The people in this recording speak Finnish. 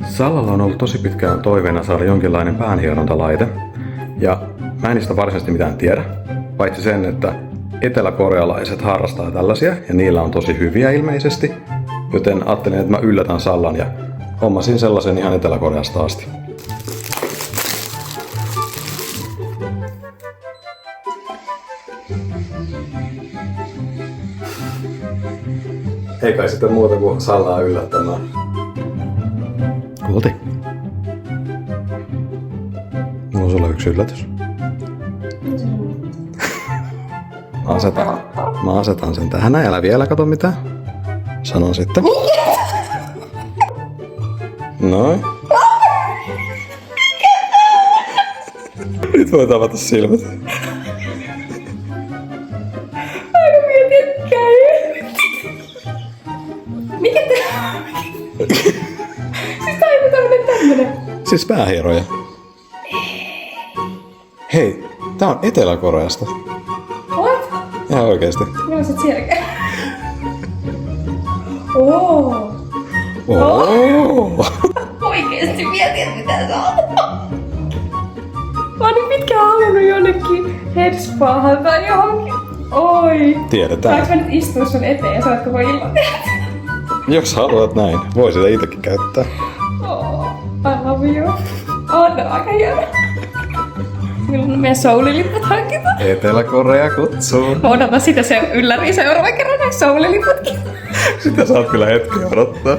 Sallalla on ollut tosi pitkään toiveena saada jonkinlainen päänhierontalaite. Ja mä en niistä varsinaisesti mitään tiedä. Paitsi sen, että eteläkorealaiset harrastaa tällaisia ja niillä on tosi hyviä ilmeisesti. Joten ajattelin, että mä yllätän Sallan ja hommasin sellaisen ihan Etelä-Koreasta asti. Ei kai sitten muuta kuin Sallaa yllättämään. Kulti. Mulla on sulle yksi yllätys. Mä asetan sen tähän. Älä vielä kato mitään. Sanon sitten. Noin. Nyt voit avata silmät. Aina mietin, käy. Mikä tää? Siis tää on tämmönen. Siis päähieroja. Hei, tää on Etelä-Koreasta. What? Ihan oikeesti. Millaiset sielläkään? Oo. Oh. Oikeesti mietin, mitä sä oot. Mä oon niin pitkään halunnut jonnekin headspaahan tai johonkin. Oi. Tiedetään. Saanko mä nyt istua sun eteen ja sä oot koko illan? Jos haluat näin, voi sitä itsekin käyttää. Oh, I love you. On aika hieno. Milloin meidän Souliliput hankitaan? Etelä-Korea kutsuu. Mä odotan sitä se ylläri seuraavan kerran, ne Souliliputkin. Sitä saat kyllä hetki odottaa.